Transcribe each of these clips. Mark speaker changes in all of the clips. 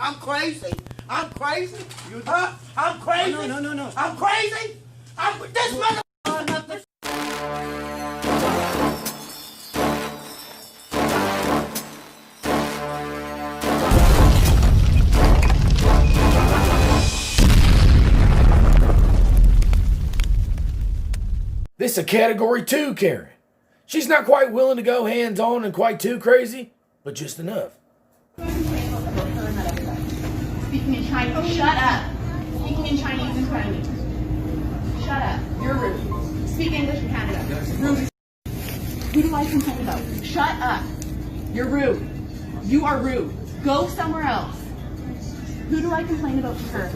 Speaker 1: I'm crazy. I'm crazy. You huh? I'm crazy.
Speaker 2: No.
Speaker 1: I'm crazy. This mother.
Speaker 3: This is a category 2 Karen. She's not quite willing to go hands-on and quite too crazy, but just enough.
Speaker 4: Speaking in Chinese. Shut up. Speaking in Chinese in front of me. Shut up. You're rude. Speak English in Canada. Rude. Who do I complain about? Shut up. You're rude. You are rude. Go somewhere else. Who do I complain about to her?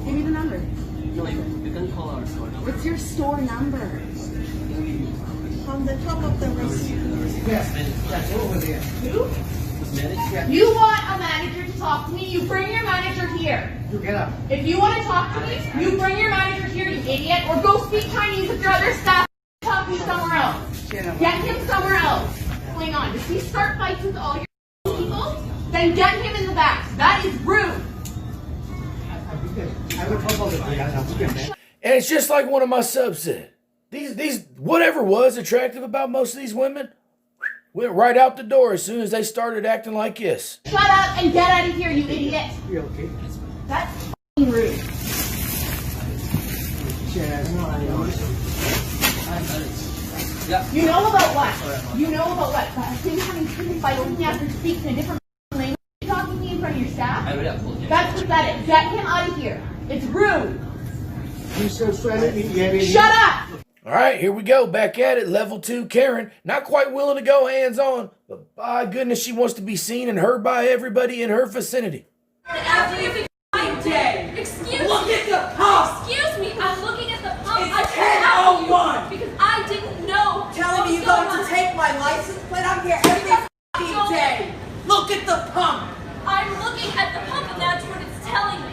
Speaker 4: Give me the number.
Speaker 2: No, you can call our store number.
Speaker 4: What's your store number?
Speaker 5: On the top of the list.
Speaker 4: Who? You want a manager to talk to me? You bring your manager here.
Speaker 1: You get up.
Speaker 4: If you want to talk to me, you bring your manager here, you idiot, or go speak Chinese with your other staff. Talk to me somewhere else. Get him somewhere else. Hang on. Does he start fights with all your people? Then get him in the back. That is rude.
Speaker 3: And it's just like one of my subs said. These whatever was attractive about most of these women went right out the door as soon as they started acting like this.
Speaker 4: Shut up and get out of here, you idiot.
Speaker 1: You okay?
Speaker 4: That's f***ing rude. You know about what? You know about what? Things having freaking fight over me after speaking in a different language. You're talking to me in front of your staff? That's pathetic. Get him out of here. It's rude. Shut up!
Speaker 3: Alright, here we go. Back at it. Level 2 Karen. Not quite willing to go hands-on, but by goodness, she wants to be seen and heard by everybody in her vicinity.
Speaker 6: Excuse me.
Speaker 1: Look at the pump.
Speaker 6: Excuse me. I'm looking at the pump.
Speaker 1: It's
Speaker 6: I can't help you
Speaker 1: 10:01.
Speaker 6: because I didn't know.
Speaker 5: Telling me you're going to take my license plate? I'm here every fucking day. Look at the pump.
Speaker 6: I'm looking at the pump and that's what it's telling me.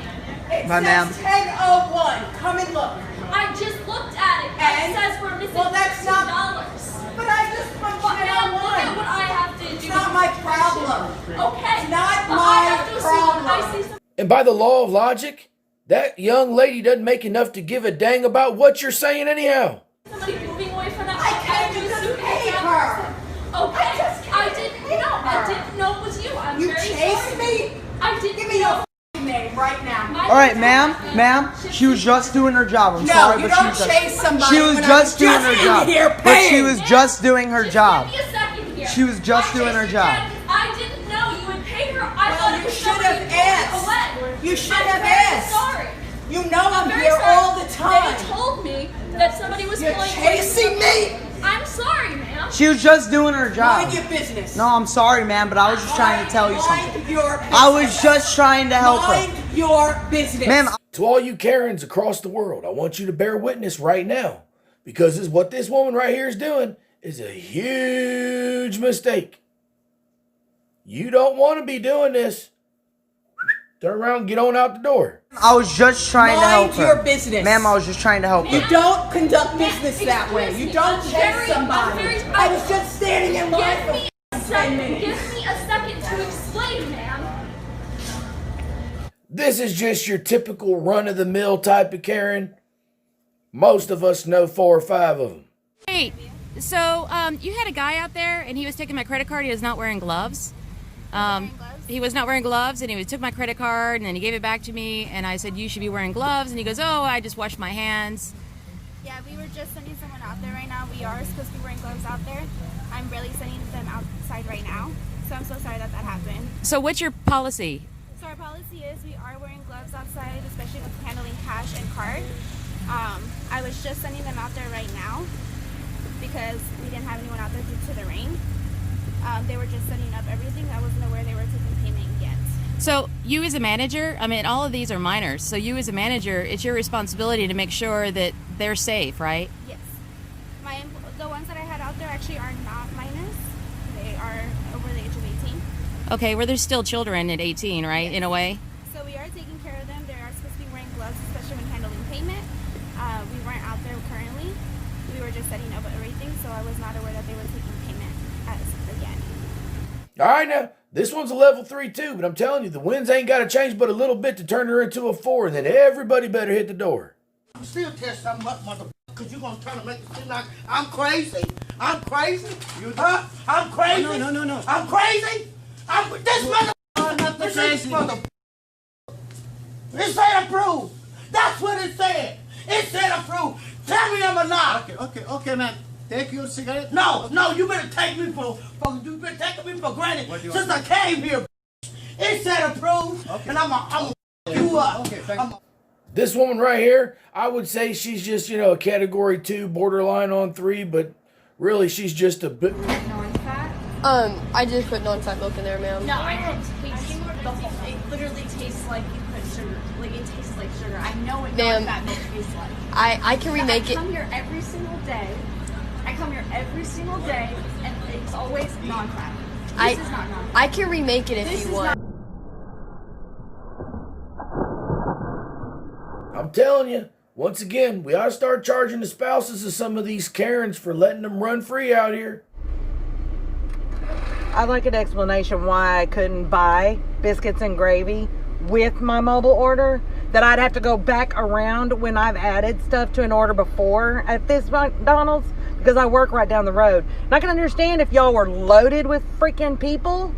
Speaker 5: It
Speaker 2: My ma'am.
Speaker 5: says 10:01. Come and look.
Speaker 6: I just looked at it.
Speaker 5: And?
Speaker 6: It says we're missing
Speaker 5: Well, that's not-
Speaker 6: $2.
Speaker 5: But I just punched
Speaker 6: But now look at
Speaker 5: 10:01.
Speaker 6: what I have to do.
Speaker 5: It's not my problem.
Speaker 6: Okay.
Speaker 5: It's not
Speaker 6: but
Speaker 5: my
Speaker 6: I have to
Speaker 5: problem.
Speaker 6: I see some.
Speaker 3: And by the law of logic, that young lady doesn't make enough to give a dang about what you're saying anyhow.
Speaker 6: Somebody moving away from that.
Speaker 5: I can't just pay her.
Speaker 6: Okay.
Speaker 5: I just
Speaker 6: I
Speaker 5: can't
Speaker 6: didn't
Speaker 5: pay
Speaker 6: know.
Speaker 5: her.
Speaker 6: I didn't know it was you. I'm
Speaker 5: You
Speaker 6: very
Speaker 5: chased
Speaker 6: sorry.
Speaker 5: me?
Speaker 6: I didn't
Speaker 5: Give me
Speaker 6: know.
Speaker 5: your f***ing name right now.
Speaker 6: My
Speaker 2: All right,
Speaker 6: name
Speaker 2: ma'am, she was just doing her job. I'm
Speaker 5: No,
Speaker 2: sorry,
Speaker 5: you
Speaker 2: but
Speaker 5: don't
Speaker 2: she was
Speaker 5: chase somebody
Speaker 2: she was
Speaker 5: when
Speaker 2: just
Speaker 5: I'm
Speaker 2: doing
Speaker 5: just
Speaker 2: her
Speaker 5: in
Speaker 2: job.
Speaker 5: here
Speaker 2: But she
Speaker 5: paying.
Speaker 2: was just doing her
Speaker 6: Just
Speaker 2: job.
Speaker 6: Give me a second here.
Speaker 2: She was just doing her job.
Speaker 6: I didn't know you would pay her. I
Speaker 5: Well,
Speaker 6: thought it
Speaker 5: you
Speaker 6: was
Speaker 5: should
Speaker 6: somebody
Speaker 5: have asked.
Speaker 6: away.
Speaker 5: You should
Speaker 6: I'm
Speaker 5: have
Speaker 6: very
Speaker 5: asked.
Speaker 6: Sorry.
Speaker 5: You know I'm
Speaker 6: Very
Speaker 5: here
Speaker 6: sorry.
Speaker 5: all the time.
Speaker 6: They told me that somebody was
Speaker 5: You're
Speaker 6: pulling
Speaker 5: chasing me?
Speaker 6: I'm sorry, ma'am.
Speaker 2: She was just doing her job.
Speaker 5: Mind your business.
Speaker 2: No, I'm sorry, ma'am, but I was just trying to tell you something.
Speaker 5: Mind your business.
Speaker 2: I was just trying to help her.
Speaker 5: Mind your business.
Speaker 2: Ma'am,
Speaker 3: To all you Karens across the world, I want you to bear witness right now, because what this woman right here is doing is a huge mistake. You don't want to be doing this. Turn around and get on out the door.
Speaker 2: I was just trying to help
Speaker 5: Mind
Speaker 2: her.
Speaker 5: your business.
Speaker 2: Ma'am, I was just trying to help
Speaker 5: You
Speaker 2: her.
Speaker 5: don't conduct business that way.
Speaker 6: Excuse
Speaker 5: You
Speaker 6: me,
Speaker 5: don't
Speaker 6: I'm
Speaker 5: chase
Speaker 6: very-
Speaker 5: somebody. I was just standing in line
Speaker 6: Give me
Speaker 5: for
Speaker 6: a
Speaker 5: 10
Speaker 6: second.
Speaker 5: minutes.
Speaker 6: Give me a second to explain, ma'am.
Speaker 3: This is just your typical run-of-the-mill type of Karen. Most of us know 4 or 5 of them.
Speaker 7: Hey, so you had a guy out there, and he was taking my credit card. He was not wearing gloves. He was not wearing gloves, and he took my credit card, and then he gave it back to me, and I said, you should be wearing gloves, and he goes, oh, I just washed my hands.
Speaker 8: Yeah, we were just sending someone out there right now. We are supposed to be wearing gloves out there. I'm really sending them outside right now. So I'm so sorry that happened.
Speaker 7: So what's your policy?
Speaker 8: So our policy is we are wearing gloves outside, especially with handling cash and card. I was just sending them out there right now because we didn't have anyone out there due to the rain. They were just setting up everything. I wasn't aware they were taking payment yet.
Speaker 7: So you as a manager, I mean, all of these are minors. So you as a manager, it's your responsibility to make sure that they're safe, right?
Speaker 8: Yes. The ones that I had out there actually are not minors. They are over the age of 18.
Speaker 7: Okay, well, there's still children at 18, right, in a way?
Speaker 8: So we are taking care of them. They are supposed to be wearing gloves, especially when handling payment. We weren't out there currently. We were just setting up everything, so I was not aware that they were taking payment as again.
Speaker 3: All right, now, this one's a level 3 too, but I'm telling you, the winds ain't got to change but a little bit to turn her into a 4, and then everybody better hit the door.
Speaker 1: I'm still tell something up, motherfucker, because you're going to try to make it seem like I'm crazy. I'm crazy? I'm crazy? No. I'm crazy? This motherfucker, this motherfucker. It said approved. That's what it said. It said approved. Tell me I'm a lie.
Speaker 9: Okay, man. Take your cigarette.
Speaker 1: No, you better take me for granted since I came here. It said approved, and I'm you up.
Speaker 9: Okay, thank you.
Speaker 3: This woman right here, I would say she's just, you know, a category 2, borderline on 3, but really she's just a bit.
Speaker 10: I just put non-fat milk in there, ma'am.
Speaker 6: No, I don't taste the whole. It literally tastes like you put sugar. Like it tastes like sugar. I know what non-fat milk tastes like.
Speaker 10: I can remake it.
Speaker 6: I come here every single day. And it's always non-fat. This is not non-fat.
Speaker 10: I can remake it if you want.
Speaker 3: I'm telling you, once again, we ought to start charging the spouses of some of these Karens for letting them run free out here.
Speaker 2: I'd like an explanation why I couldn't buy biscuits and gravy with my mobile order. That I'd have to go back around when I've added stuff to an order before at this McDonald's because I work right down the road. And I can understand if y'all were loaded with freaking people.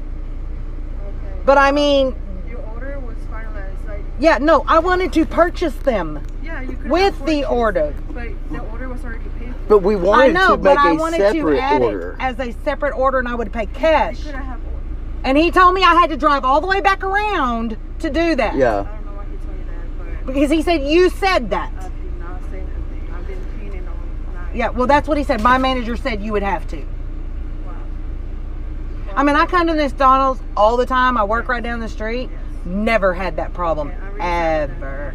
Speaker 11: Okay.
Speaker 2: But I mean...
Speaker 11: Your order was finalized. Like,
Speaker 2: yeah, no, I wanted to purchase them.
Speaker 11: Yeah, you could
Speaker 2: with the order.
Speaker 11: But the order was already paid for.
Speaker 9: But we wanted to make
Speaker 2: I
Speaker 9: a
Speaker 2: wanted
Speaker 9: separate
Speaker 2: to add
Speaker 9: order.
Speaker 2: it as a separate order, and I would pay cash.
Speaker 11: You could have ordered.
Speaker 2: And he told me I had to drive all the way back around to do that.
Speaker 9: Yeah.
Speaker 11: I don't know why he told you that, but
Speaker 2: Because he said, you said that.
Speaker 11: I did not say anything. I've been cleaning all night.
Speaker 2: Yeah, well, that's what he said. My manager said you would have to.
Speaker 11: Wow.
Speaker 2: I mean, I come to this McDonald's all the time. I work right down the street.
Speaker 11: Yes.
Speaker 2: Never had that problem.
Speaker 11: Yeah, I really said
Speaker 2: Ever.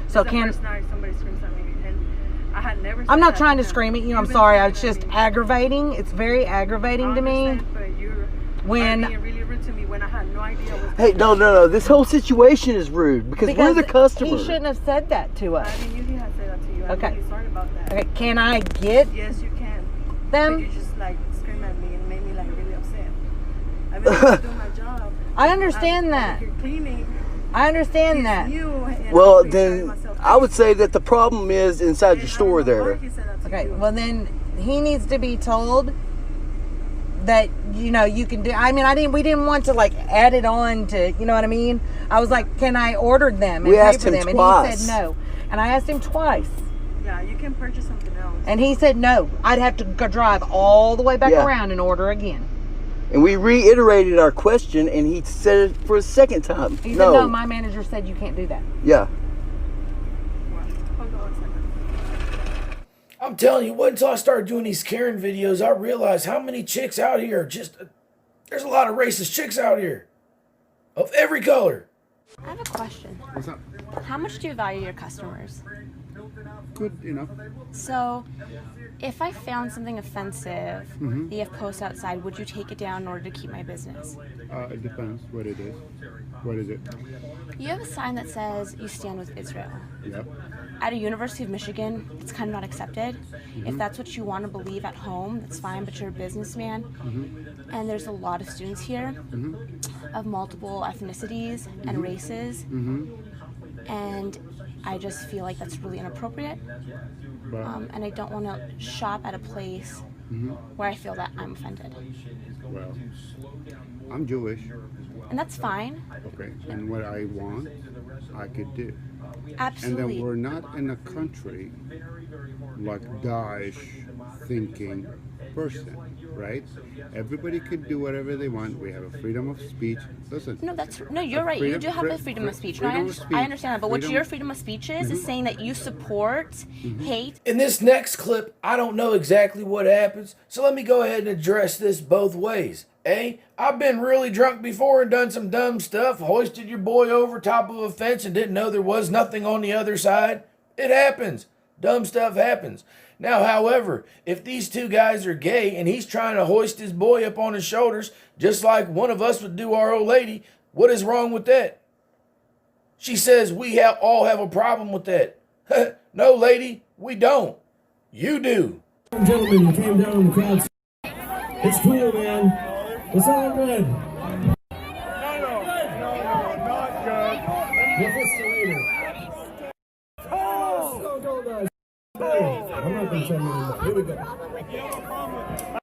Speaker 11: that.
Speaker 2: So
Speaker 11: The first night somebody screams at me, and I had never.
Speaker 2: I'm
Speaker 11: said
Speaker 2: not
Speaker 11: that
Speaker 2: trying to
Speaker 11: him.
Speaker 2: scream at you. I'm
Speaker 11: You've been
Speaker 2: sorry.
Speaker 11: screaming
Speaker 2: It's
Speaker 11: at
Speaker 2: just
Speaker 11: me.
Speaker 2: aggravating. It's very aggravating to me.
Speaker 11: Understand, but you're
Speaker 2: When
Speaker 11: being really rude to me when I had no idea what was
Speaker 9: Hey, no. This whole situation is rude because we're the customer.
Speaker 2: He shouldn't have said that to us.
Speaker 11: I mean, you had said that to you. I'm
Speaker 2: Okay.
Speaker 11: really sorry about that.
Speaker 2: Okay, can I get
Speaker 11: Yes, you can.
Speaker 2: them?
Speaker 11: But you just like scream at me and made me like really upset. I've been able to do my job.
Speaker 2: I understand that.
Speaker 11: You're cleaning.
Speaker 2: I understand that.
Speaker 11: You, and
Speaker 9: Well,
Speaker 11: I'm really sorry
Speaker 9: then
Speaker 11: myself.
Speaker 9: I would say that the problem is inside your store there.
Speaker 2: Okay, well then he needs to be told that, you know, you can do. I mean, we didn't want to like add it on to, you know what I mean? I was like, can I order them and
Speaker 9: We
Speaker 2: pay
Speaker 9: asked
Speaker 2: for
Speaker 9: him
Speaker 2: them?
Speaker 9: twice.
Speaker 2: And he said no. And I asked him twice.
Speaker 11: Yeah, you can purchase something else.
Speaker 2: And he said no. I'd have to go drive all the way back
Speaker 9: Yeah.
Speaker 2: around and order again.
Speaker 9: And we reiterated our question, and he said it for a second time.
Speaker 2: He said no, my manager said you can't do that.
Speaker 9: Yeah.
Speaker 11: Hold on 1 second.
Speaker 3: I'm telling you, what until I started doing these Karen videos, I realized how many chicks out here are just... There's a lot of racist chicks out here. Of every color.
Speaker 12: I have a question.
Speaker 13: What's up?
Speaker 12: How much do you value your customers?
Speaker 13: Good enough.
Speaker 12: So, if I found something offensive that you have posted outside, would you take it down in order to keep my business?
Speaker 13: It depends what it is. What is it?
Speaker 12: You have a sign that says you stand with Israel.
Speaker 13: Yep.
Speaker 12: At a University of Michigan, it's kind of not accepted. If that's what you want to believe at home, that's fine, but you're a businessman. And there's a lot of students here of multiple ethnicities and races. And I just feel like that's really inappropriate. And I don't want to shop at a place where I feel that I'm offended.
Speaker 13: Well, I'm Jewish.
Speaker 12: And that's fine.
Speaker 13: Okay. And what I want, I could do.
Speaker 12: Absolutely.
Speaker 13: And then we're not in a country like Daesh thinking person, right? Everybody could do whatever they want. We have a freedom of speech. Listen.
Speaker 12: No, you're right. You do have a freedom of speech. I understand that. But what your freedom of speech is saying that you support hate.
Speaker 3: In this next clip, I don't know exactly what happens, so let me go ahead and address this both ways. A, I've been really drunk before and done some dumb stuff, hoisted your boy over top of a fence and didn't know there was nothing on the other side. It happens. Dumb stuff happens. Now, however, if these two guys are gay and he's trying to hoist his boy up on his shoulders, just like one of us would do our old lady, what is wrong with that? She says we all have a problem with that. No, lady, we don't. You do.
Speaker 14: Gentlemen, you came down in the crowd. It's cool, man.
Speaker 3: It's all good.
Speaker 14: Not good.
Speaker 3: We'll fix it later. Oh! Go, guys. I'm not going to tell you anymore. Here we go.